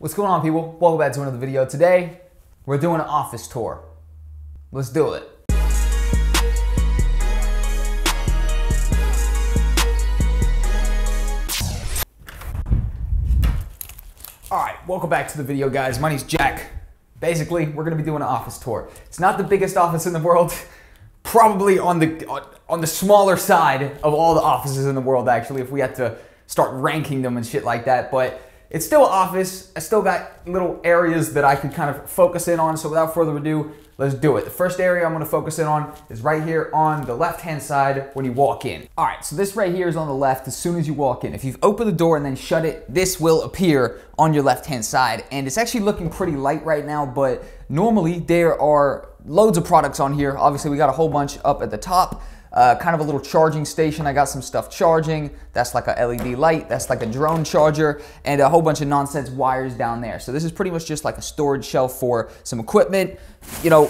What's going on, people? Welcome back to another video. Today, we're doing an office tour. Let's do it. All right, welcome back to the video, guys. My name's Jack. Basically, we're gonna be doing an office tour. It's not the biggest office in the world. Probably on the smaller side of all the offices in the world, actually, if we had to start ranking them and shit like that. But it's still an office. I still got little areas that I could kind of focus in on. So without further ado, let's do it. The first area I'm gonna focus in on is right here on the left-hand side when you walk in. All right, so this right here is on the left as soon as you walk in. If you've opened the door and then shut it, this will appear on your left-hand side. And it's actually looking pretty light right now, but normally there are loads of products on here. Obviously, we got a whole bunch up at the top. Kind of a little charging station. I got some stuff charging. That's like a LED light. That's like a drone charger, and a whole bunch of nonsense wires down there. So this is pretty much just like a storage shelf for some equipment. You know,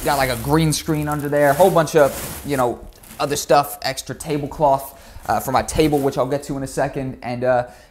got like a green screen under there. A whole bunch of, you know, other stuff, extra tablecloth for my table, which I'll get to in a second. And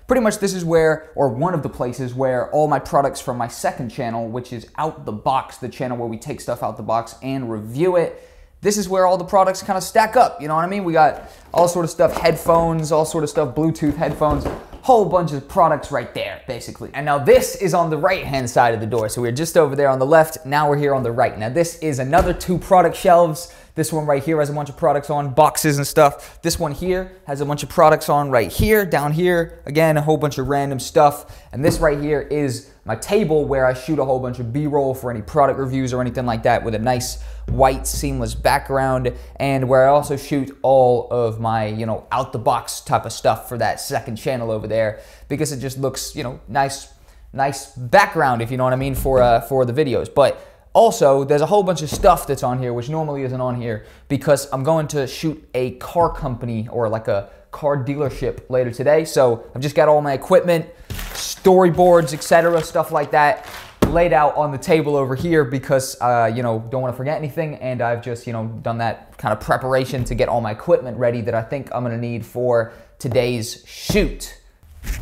pretty much this is where, or one of the places where all my products from my second channel, which is Out the Box, the channel where we take stuff out the box and review it. This is where all the products kind of stack up, you know what I mean? We got all sort of stuff, headphones, all sort of stuff, Bluetooth headphones, whole bunch of products right there, basically. And now this is on the right-hand side of the door. So we're just over there on the left, now we're here on the right. Now this is another 2 product shelves. This one right here has a bunch of products on, boxes and stuff. This one here has a bunch of products on right here, down here, again, a whole bunch of random stuff. And this right here is my table where I shoot a whole bunch of B-roll for any product reviews or anything like that, with a nice white seamless background, and where I also shoot all of my, you know, out the box type of stuff for that second channel over there, because it just looks, you know, nice background, if you know what I mean, for the videos. But also, there's a whole bunch of stuff that's on here, which normally isn't on here, because I'm going to shoot a car company or like a car dealership later today. So I've just got all my equipment, storyboards, etc., stuff like that, laid out on the table over here because, you know, don't want to forget anything. And I've just, you know, done that kind of preparation to get all my equipment ready that I think I'm going to need for today's shoot.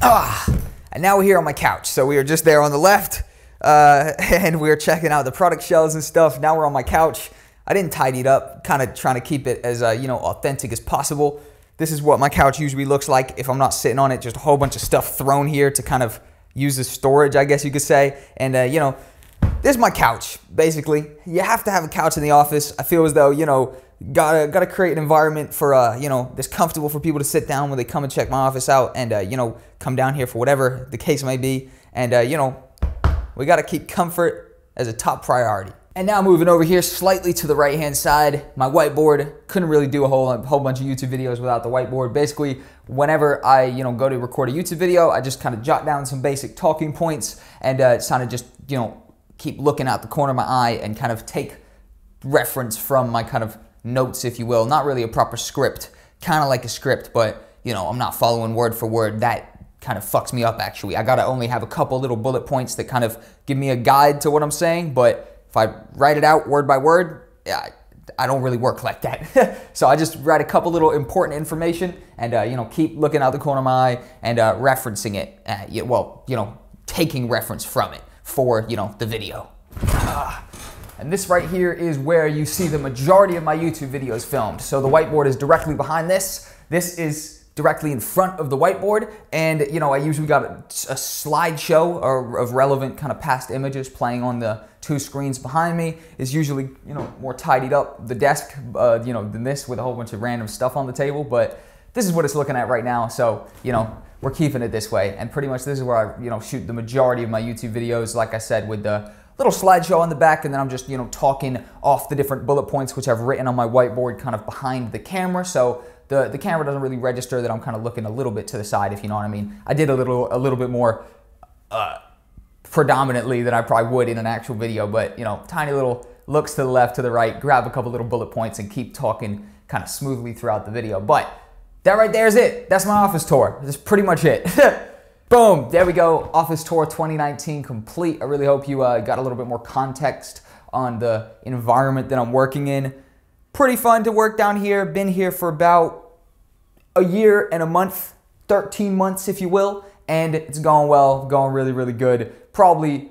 And now we're here on my couch. So we were just there on the left. And we were checking out the product shelves and stuff. Now we're on my couch. I didn't tidy it up, kind of trying to keep it as, you know, authentic as possible. This is what my couch usually looks like if I'm not sitting on it. Just a whole bunch of stuff thrown here to kind of use as storage, I guess you could say. And, you know, this is my couch, basically. You have to have a couch in the office. I feel as though, you know, gotta create an environment for, you know, that's comfortable for people to sit down when they come and check my office out and, you know, come down here for whatever the case may be. And, you know, we got to keep comfort as a top priority. And now moving over here slightly to the right-hand side, my whiteboard. Couldn't really do a whole bunch of YouTube videos without the whiteboard. Basically, whenever I, you know, go to record a YouTube video, I just kind of jot down some basic talking points and kind of just, you know, keep looking out the corner of my eye and kind of take reference from my kind of notes, if you will. Not really a proper script, kind of like a script, but, you know, I'm not following word for word. That kind of fucks me up, actually. I gotta only have a couple little bullet points that kind of give me a guide to what I'm saying, but if I write it out word by word, I don't really work like that. So I just write a couple little important information and, you know, keep looking out the corner of my eye and referencing it, well, you know, taking reference from it for, you know, the video. And this right here is where you see the majority of my YouTube videos filmed. So the whiteboard is directly behind this. This is directly in front of the whiteboard, and, you know, I usually got a slideshow of relevant kind of past images playing on the 2 screens behind me. Is usually, you know, more tidied up the desk, you know, than this, with a whole bunch of random stuff on the table. But this is what it's looking at right now, so, you know, we're keeping it this way. And pretty much this is where I, you know, shoot the majority of my YouTube videos, like I said, with the little slideshow on the back, and then I'm just, you know, talking off the different bullet points which I've written on my whiteboard kind of behind the camera. So the camera doesn't really register that I'm kind of looking a little bit to the side, if you know what I mean. I did a little bit more predominantly than I probably would in an actual video, but, you know, tiny little looks to the left, to the right, grab a couple little bullet points and keep talking kind of smoothly throughout the video. But that right there is it. That's my office tour. That's pretty much it. Boom, there we go. Office tour 2019 complete. I really hope you got a little bit more context on the environment that I'm working in. Pretty fun to work down here. Been here for about a year and a month, 13 months if you will. and it's going well, going really, really good. Probably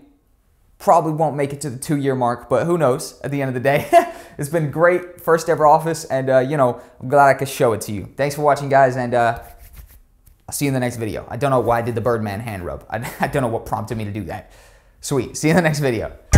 won't make it to the 2-year mark, but who knows at the end of the day. It's been great, first ever office, and you know, I'm glad I could show it to you. Thanks for watching, guys, and I'll see you in the next video. I don't know why I did the Birdman hand rub. I don't know what prompted me to do that. Sweet, see you in the next video.